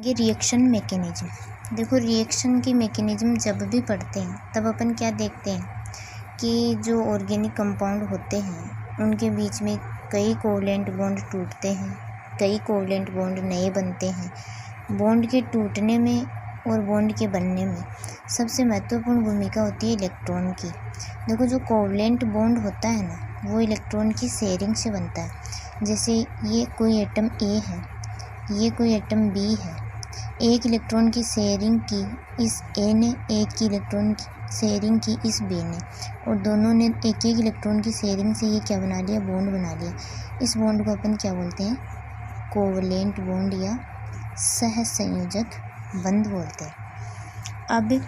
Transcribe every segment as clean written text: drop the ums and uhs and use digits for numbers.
ये reaction mechanism. देखो, reaction की मैकेनिज्म जब भी पढ़ते हैं तब अपन क्या देखते हैं कि जो ऑर्गेनिक कंपाउंड होते हैं उनके बीच में कई कोवलेंट बॉन्ड टूटते हैं, कई कोवलेंट बॉन्ड नए बनते हैं। बॉन्ड के टूटने में और बॉन्ड के बनने में सबसे महत्वपूर्ण भूमिका होती है इलेक्ट्रॉन की। देखो, जो कोवलेंट बॉन्ड होता है ना, वो इलेक्ट्रॉन की शेयरिंग से बनता है। जैसे ये कोई एटम ए है, ये कोई एटम बी है। एक इलेक्ट्रॉन की शेयरिंग की इस ए ने, एक की इलेक्ट्रॉन की शेयरिंग की इस बी ने, और दोनों ने एक एक इलेक्ट्रॉन की शेयरिंग से ये क्या बना लिया, बॉन्ड बना लिया। इस बॉन्ड को अपन क्या बोलते हैं, कोवलेंट बॉन्ड या सहसंयोजक बंध बोलते हैं। अब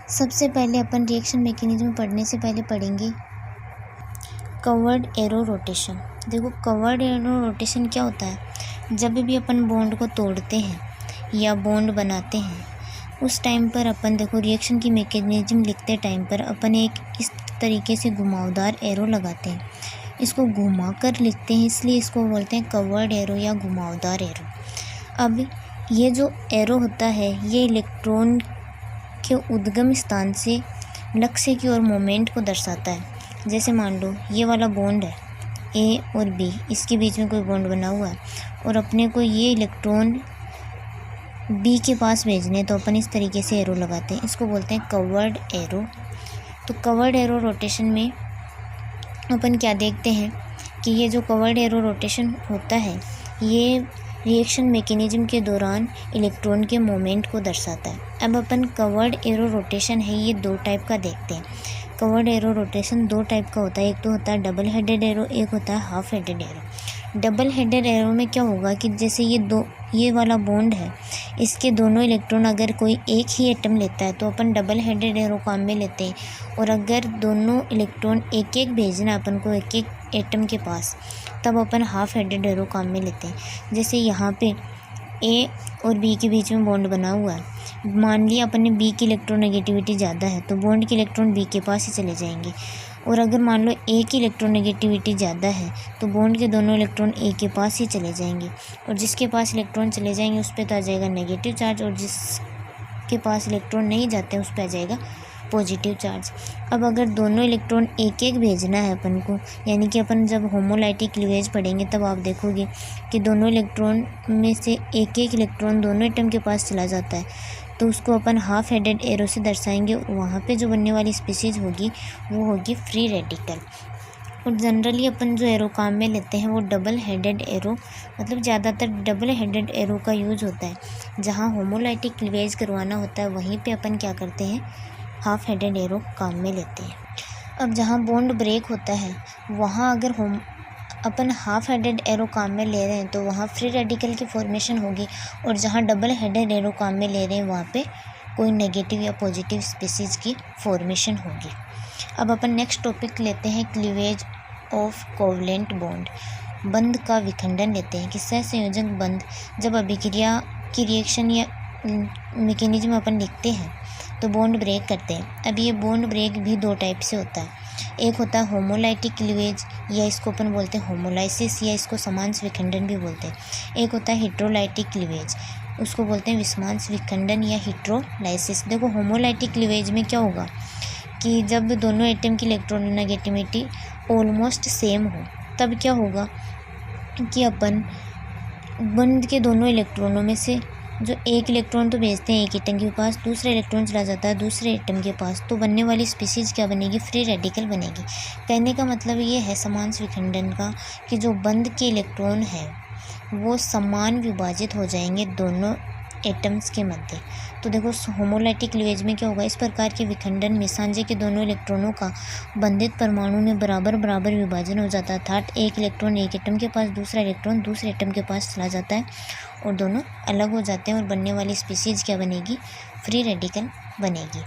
सबसे पहले अपन रिएक्शन मैकेनिज्म पढ़ने से पहले पढ़ेंगे कवर्ड एरो रोटेशन। देखो, कवर्ड एरो रोटेशन क्या होता है, जब भी अपन बॉन्ड को तोड़ते हैं या बॉन्ड बनाते हैं उस टाइम पर अपन देखो रिएक्शन की मैकेनिज्म लिखते टाइम पर अपन एक इस तरीके से घुमावदार एरो लगाते हैं। इसको घुमा कर लिखते हैं, इसलिए इसको बोलते हैं कवर्ड एरो या घुमावदार एरो। अब ये जो एरो होता है ये इलेक्ट्रॉन के उद्गम स्थान से लक्ष्य की ओर मोमेंट को दर्शाता है। जैसे मान लो ये वाला बॉन्ड है ए और बी, इसके बीच में कोई बॉन्ड बना हुआ है और अपने को ये इलेक्ट्रॉन बी के पास भेजने, तो अपन इस तरीके से एरो लगाते हैं, इसको बोलते हैं कवर्ड एरो। तो कवर्ड एरो रोटेशन में अपन क्या देखते हैं कि ये जो कवर्ड एरो रोटेशन होता है ये रिएक्शन मैकेनिज्म के दौरान इलेक्ट्रॉन के मोमेंट को दर्शाता है। अब अपन कवर्ड एरो रोटेशन है ये दो टाइप का देखते हैं। कवर्ड एरो रोटेशन दो टाइप का होता है, एक तो होता है डबल हेडेड एरो, एक होता है half headed arrow. Double headed arrow में क्या होगा कि जैसे ये वाला बॉन्ड है, इसके दोनों इलेक्ट्रॉन अगर कोई एक ही एटम लेता है तो अपन डबल हेडेड एरो काम में लेते हैं, और अगर दोनों इलेक्ट्रॉन एक एक भेजना अपन को एक एक एटम के पास, तब अपन हाफ हेडेड एरो काम में लेते हैं। जैसे यहाँ पे ए और बी के बीच में बॉन्ड बना हुआ है, मान लिया अपन ने बी की इलेक्ट्रोनेगेटिविटी ज़्यादा है तो बॉन्ड के इलेक्ट्रॉन बी के पास ही चले जाएंगे, और अगर मान लो ए की इलेक्ट्रोनेगेटिविटी ज़्यादा है तो बॉन्ड के दोनों इलेक्ट्रॉन ए के पास ही चले जाएंगे, और जिसके पास इलेक्ट्रॉन चले जाएंगे उस पर तो आ जाएगा नेगेटिव चार्ज, और जिसके पास इलेक्ट्रॉन नहीं जाते उस पर आ जाएगा पॉजिटिव चार्ज। अब अगर दोनों इलेक्ट्रॉन एक एक भेजना है अपन को, यानी कि अपन जब होमोलाइटिक क्लीवेज पढ़ेंगे तब आप देखोगे कि दोनों इलेक्ट्रॉन में से एक एक इलेक्ट्रॉन दोनों एटम के पास चला जाता है, तो उसको अपन हाफ हेडेड एरो से दर्शाएंगे। वहाँ पे जो बनने वाली स्पीशीज़ होगी वो होगी फ्री रेडिकल। और जनरली अपन जो एरो काम में लेते हैं वो डबल हेडेड एरो, मतलब ज़्यादातर डबल हेडेड एरो का यूज़ होता है। जहाँ होमोलाइटिक क्लीवेज करवाना होता है वहीं पे अपन क्या करते हैं, हाफ हेडेड एरो काम में लेते हैं। अब जहाँ बॉन्ड ब्रेक होता है वहाँ अगर अपन हाफ हेडेड एरो काम में ले रहे हैं तो वहाँ फ्री रेडिकल की फॉर्मेशन होगी, और जहाँ डबल हेडेड एरो काम में ले रहे हैं वहाँ पे कोई नेगेटिव या पॉजिटिव स्पीशीज़ की फॉर्मेशन होगी। अब अपन नेक्स्ट टॉपिक लेते हैं क्लीवेज ऑफ कोवलेंट बॉन्ड। बंध का विखंडन लेते हैं कि सहसंयोजक बंध जब अभिक्रिया की रिएक्शन या मैकेनिज्म अपन लिखते हैं तो बॉन्ड ब्रेक करते हैं। अब ये बॉन्ड ब्रेक भी दो टाइप से होता है, एक होता है होमोलाइटिक क्लीवेज या इसको अपन बोलते हैं होमोलाइसिस या इसको समांश विखंडन भी बोलते हैं। एक होता है हेट्रोलाइटिक क्लीवेज, उसको बोलते हैं विषमांश विखंडन या हेट्रोलाइसिस। देखो, होमोलाइटिक क्लीवेज में क्या होगा कि जब दोनों एटम की इलेक्ट्रोनेगेटिविटी ऑलमोस्ट सेम हो तब क्या होगा कि अपन बंध के दोनों इलेक्ट्रॉनों में से जो एक इलेक्ट्रॉन तो भेजते हैं एक एटम के पास, दूसरा इलेक्ट्रॉन चला जाता है दूसरे एटम के पास, तो बनने वाली स्पीशीज़ क्या बनेगी, फ्री रेडिकल बनेगी। कहने का मतलब ये है समांश विखंडन का कि जो बंध के इलेक्ट्रॉन है वो समान विभाजित हो जाएंगे दोनों एटम्स के मध्य। तो देखो, होमोलाइटिक क्लीवेज में क्या होगा, इस प्रकार के विखंडन में सांझे के दोनों इलेक्ट्रॉनों का बंधित परमाणु में बराबर बराबर विभाजन हो जाता है, अर्थात एक इलेक्ट्रॉन एक एटम के पास, दूसरा इलेक्ट्रॉन दूसरे एटम के पास चला जाता है और दोनों अलग हो जाते हैं, और बनने वाली स्पीशीज़ क्या बनेगी, फ्री रेडिकल बनेगी।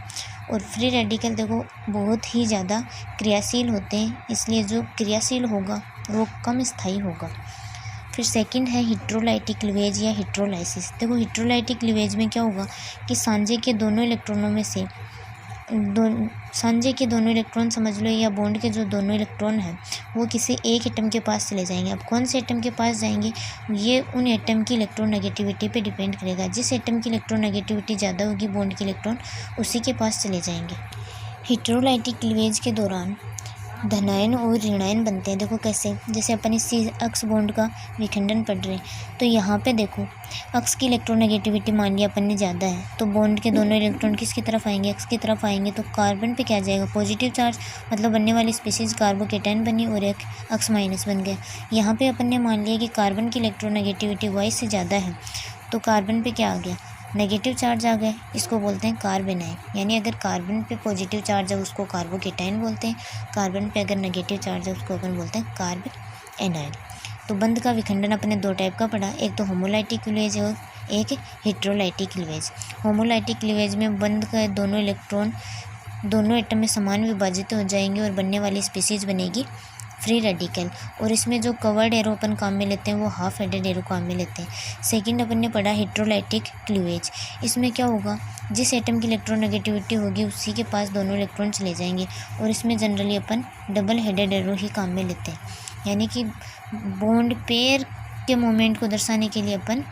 और फ्री रेडिकल देखो बहुत ही ज़्यादा क्रियाशील होते हैं, इसलिए जो क्रियाशील होगा वो कम स्थायी होगा। फिर सेकंड है हेट्रोलाइटिक क्लीवेज या हेट्रोलाइसिस। देखो, हेट्रोलाइटिक क्लीवेज में क्या होगा कि सांझे के दोनों इलेक्ट्रॉनों में से सांझे के दोनों इलेक्ट्रॉन समझ लो, या बॉन्ड के जो दोनों इलेक्ट्रॉन हैं वो किसी एक एटम के पास चले जाएंगे। अब कौन से एटम के पास जाएंगे, ये उन एटम की इलेक्ट्रोनेगेटिविटी पे डिपेंड करेगा। जिस एटम की इलेक्ट्रोनेगेटिविटी ज़्यादा होगी बॉन्ड के इलेक्ट्रॉन उसी के पास चले जाएंगे। हेटेरोलाइटिक क्लीवेज के दौरान धनायन और ऋणायन बनते हैं। देखो कैसे, जैसे अपन इस अक्ष बॉन्ड का विखंडन पढ़ रहे हैं, तो यहाँ पे देखो अक्ष की इलेक्ट्रोनेगेटिविटी मान लिया अपन ने ज़्यादा है, तो बॉन्ड के दोनों इलेक्ट्रॉन किसकी तरफ आएंगे, अक्ष की तरफ आएंगे। तो कार्बन पे क्या जाएगा, पॉजिटिव चार्ज, मतलब बनने वाली स्पीसीज कार्बोकेटायन बनी और एक अक्ष माइनस बन गया। यहाँ पे अपन ने मान लिया कि कार्बन की इलेक्ट्रोनेगेटिविटी वाई से ज़्यादा है, तो कार्बन पे क्या आ गया, नेगेटिव चार्ज आ गए। इसको बोलते हैं कार्बेनाइन, यानी अगर कार्बन पे पॉजिटिव चार्ज है उसको कार्बोकेटाइन बोलते हैं, कार्बन पे अगर नेगेटिव चार्ज है उसको अपन बोलते हैं कार्बेनाइन। तो बंध का विखंडन अपने दो टाइप का पढ़ा, एक तो होमोलाइटिक क्लीवेज और एक हेटेरोलाइटिक क्लीवेज। होमोलाइटिक क्लीवेज में बंध का दोनों इलेक्ट्रॉन दोनों एटम में समान विभाजित हो जाएंगे और बनने वाली स्पीसीज बनेगी फ्री रेडिकल। और इसमें जो कवर्ड एरो अपन काम में लेते हैं वो हाफ हेडेड एरो काम में लेते हैं। सेकंड अपन ने पढ़ा हेटेरोलाइटिक क्लीवेज। इसमें क्या होगा, जिस एटम की इलेक्ट्रोनेगेटिविटी होगी उसी के पास दोनों इलेक्ट्रॉन चले जाएंगे, और इसमें जनरली अपन डबल हेडेड एरो ही काम में लेते हैं, यानी कि बॉन्ड पेयर के मोमेंट को दर्शाने के लिए अपन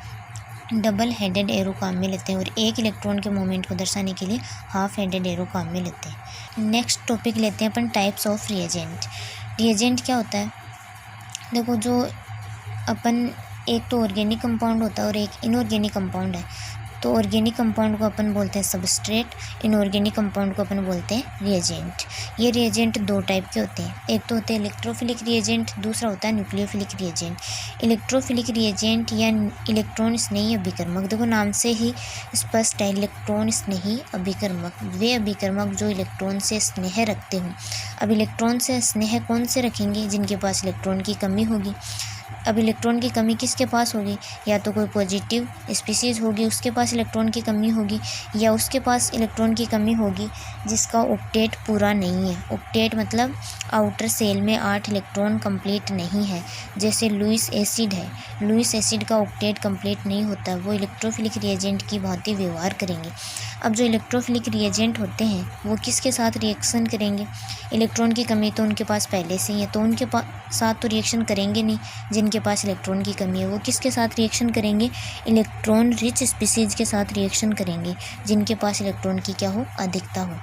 डबल हेडेड एरो काम में लेते हैं, और एक इलेक्ट्रॉन के मोमेंट को दर्शाने के लिए हाफ हेडेड एरो काम में लेते हैं। नेक्स्ट टॉपिक लेते हैं अपन टाइप्स ऑफ रिएजेंट। रिएजेंट क्या होता है, देखो जो अपन एक तो ऑर्गेनिक कंपाउंड होता है और एक इनऑर्गेनिक कंपाउंड है। तो ऑर्गेनिक कंपाउंड को अपन बोलते हैं सबस्ट्रेट, इनऑर्गेनिक कंपाउंड को अपन बोलते हैं रिएजेंट। ये रिएजेंट दो टाइप के होते हैं, एक तो होते हैं इलेक्ट्रोफिलिक रिएजेंट, दूसरा होता है न्यूक्लियोफिलिक रिएजेंट। इलेक्ट्रोफिलिक रिएजेंट या इलेक्ट्रॉन स्नेही अभिकर्मक, देखो नाम से ही स्पष्ट है, इलेक्ट्रॉन स्नेही अभिकर्मक, वे अभिकर्मक जो इलेक्ट्रॉन से स्नेह रखते हों। अब इलेक्ट्रॉन से स्नेह कौन से रखेंगे, जिनके पास इलेक्ट्रॉन की कमी होगी। अब इलेक्ट्रॉन की कमी किसके पास होगी, या तो कोई पॉजिटिव स्पीसीज होगी उसके पास इलेक्ट्रॉन की कमी होगी, या उसके पास इलेक्ट्रॉन की कमी होगी जिसका ऑक्टेट पूरा नहीं है। ऑक्टेट मतलब आउटर सेल में 8 इलेक्ट्रॉन कंप्लीट नहीं है, जैसे लुईस एसिड है, लुईस एसिड का ऑक्टेट कंप्लीट नहीं होता, वो इलेक्ट्रोफिलिक रिएजेंट की भांति व्यवहार करेंगे। अब जो इलेक्ट्रोफिलिक रिएजेंट होते हैं वो किसके साथ रिएक्शन करेंगे, इलेक्ट्रॉन की कमी तो उनके पास पहले से ही है, तो उनके साथ तो रिएक्शन करेंगे नहीं। जिनके पास इलेक्ट्रॉन की कमी है वो किसके साथ रिएक्शन करेंगे, इलेक्ट्रॉन रिच स्पीसीज के साथ रिएक्शन करेंगे, जिनके पास इलेक्ट्रॉन की क्या हो, अधिकता हो।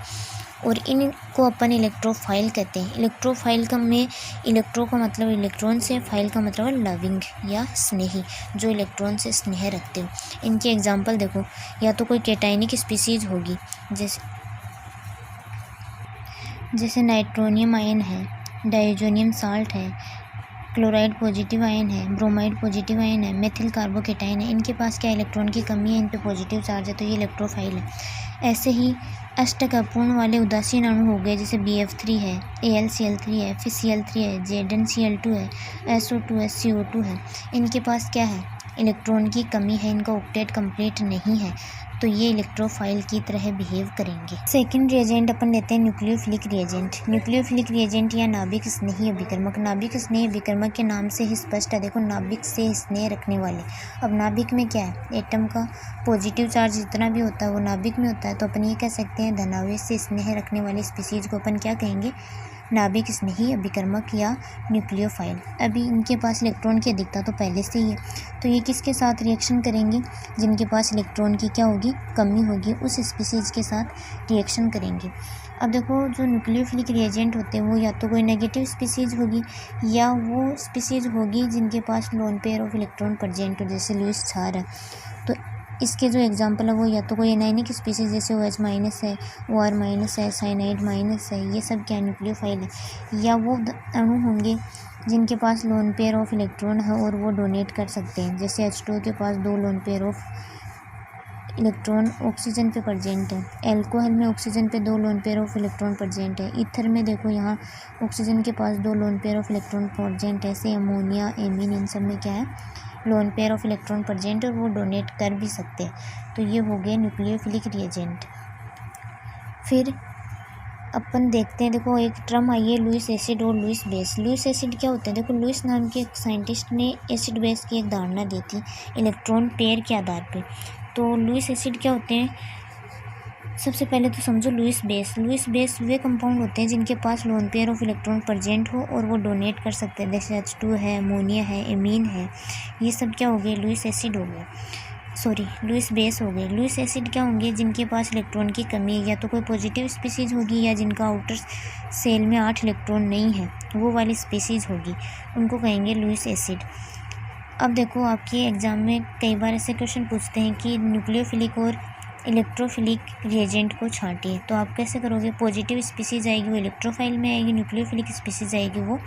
और इनको अपन इलेक्ट्रोफाइल कहते हैं। इलेक्ट्रोफाइल का में इलेक्ट्रो का मतलब इलेक्ट्रॉन से, फाइल का मतलब है लविंग या स्नेही, जो इलेक्ट्रॉन से स्नेह रखते हो। इनके एग्जांपल देखो, या तो कोई कैटायनिक स्पीसीज होगी, जैसे नाइट्रोनियम आयन है, डाइजोनियम साल्ट है, क्लोराइड पॉजिटिव आयन है, ब्रोमाइड पॉजिटिव आयन है, मेथिल कार्बोकेटायन है। इनके पास क्या इलेक्ट्रॉन की कमी है, इन पे पॉजिटिव चार्ज है, तो ये इलेक्ट्रोफाइल है। ऐसे ही अष्टक अपूर्ण वाले उदासीन अणु हो गए, जैसे BF3 है, AlCl3 है, फिर Cl3 है, ZnCl2 है, SO2 है, CO2 है। इनके पास क्या है, इलेक्ट्रॉन की कमी है, इनका ऑक्टेट कंप्लीट नहीं है, तो ये इलेक्ट्रोफाइल की तरह बिहेव करेंगे। सेकंड रिएजेंट अपन लेते हैं न्यूक्लियोफिलिक रिएजेंट। न्यूक्लियोफिलिक रिएजेंट या नाभिक स्नेही अभिकर्मक। नाभिक स्नेही अभिकर्मक के नाम से ही स्पष्ट है, देखो नाभिक से स्नेह रखने वाले। अब नाभिक में क्या है, एटम का पॉजिटिव चार्ज जितना भी होता है वो नाभिक में होता है, तो अपन ये कह सकते हैं धनावेश से स्नेह रखने वाली स्पीसीज को अपन क्या कहेंगे, नाभिक स्नेही अभिकर्मक या न्यूक्लियोफाइल। अभी इनके पास इलेक्ट्रॉन की अधिकता तो पहले से ही है, तो ये किसके साथ रिएक्शन करेंगे, जिनके पास इलेक्ट्रॉन की क्या होगी, कमी होगी, उस स्पीसीज के साथ रिएक्शन करेंगे। अब देखो जो न्यूक्लियोफिलिक रिएजेंट होते हैं वो या तो कोई नेगेटिव स्पीसीज होगी, या वो स्पीसीज होगी जिनके पास lone pair of electron present हो, जैसे लुईस क्षार है। तो इसके जो एग्जांपल है वो या तो कोई एनायनिक स्पीसीज जैसे OH माइनस है, OR माइनस है, साइनाइड माइनस है, ये सब क्या न्यूक्लियोफाइल है। या वो अणु होंगे जिनके पास लोन पेयर ऑफ इलेक्ट्रॉन है और वो डोनेट कर सकते हैं, जैसे H2 के पास 2 loan pair of electron oxygen पे प्रेजेंट है, एल्कोहल में ऑक्सीजन पे 2 loan pair of electron present है, ईथर में देखो यहाँ ऑक्सीजन के पास 2 loan pair of electron present है, ऐसे अमोनिया, एमीन, इन सब में क्या है, loan pair of electron present और वो डोनेट कर भी सकते हैं। तो ये हो गए न्यूक्लियोफिलिक रिएजेंट। फिर अपन देखते हैं, देखो एक टर्म आई है लुईस एसिड और लुईस बेस। लुईस एसिड क्या होता है, देखो लुईस नाम के एक साइंटिस्ट ने एसिड बेस की एक धारणा दी थी इलेक्ट्रॉन पेयर के आधार पे। तो लुईस एसिड क्या होते हैं, सबसे पहले तो समझो लुईस बेस वे कंपाउंड होते हैं जिनके पास lone pair of electron present हो और वो डोनेट कर सकते हैं, जैसे H2 है, अमोनिया है, एमीन है, ये सब क्या हो गए, लुईस एसिड हो गए, सॉरी लुईस बेस हो गए। लुईस एसिड क्या होंगे, जिनके पास इलेक्ट्रॉन की कमी है, या तो कोई पॉजिटिव स्पीसीज होगी या जिनका आउटर सेल में 8 इलेक्ट्रॉन नहीं है, वो वाली स्पीसीज होगी, उनको कहेंगे लुईस एसिड। अब देखो आपके एग्ज़ाम में कई बार ऐसे क्वेश्चन पूछते हैं कि न्यूक्लियोफिलिक और इलेक्ट्रोफिलिक रिएजेंट को छांटिए, तो आप कैसे करोगे, पॉजिटिव स्पीसीज आएगी वो इलेक्ट्रोफाइल में आएगी, न्यूक्लियोफिलिक स्पीसीज आएगी वो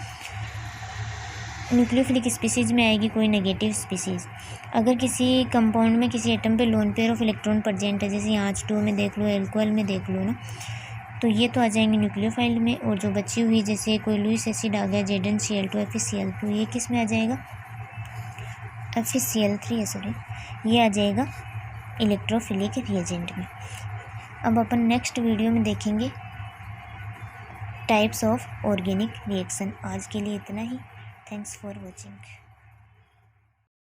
न्यूक्लियोफिलिक स्पीसीज में आएगी कोई नेगेटिव स्पीसीज। अगर किसी कंपाउंड में किसी एटम पे loan pair of electron present है, जैसे यहाँ H2 में देख लो, एल्कोहल में देख लो ना, तो ये तो आ जाएंगे न्यूक्लियोफाइल में, और जो बची हुई जैसे कोई लुईस एसिड आ गया, ZnCl2 FeCl2, ये किस में आ जाएगा, FeCl3 है सॉरी, ये आ जाएगा इलेक्ट्रोफिलिक रिएजेंट में। अब अपन नेक्स्ट वीडियो में देखेंगे टाइप्स ऑफ ऑर्गेनिक रिएक्शन। आज के लिए इतना ही। Thanks for watching.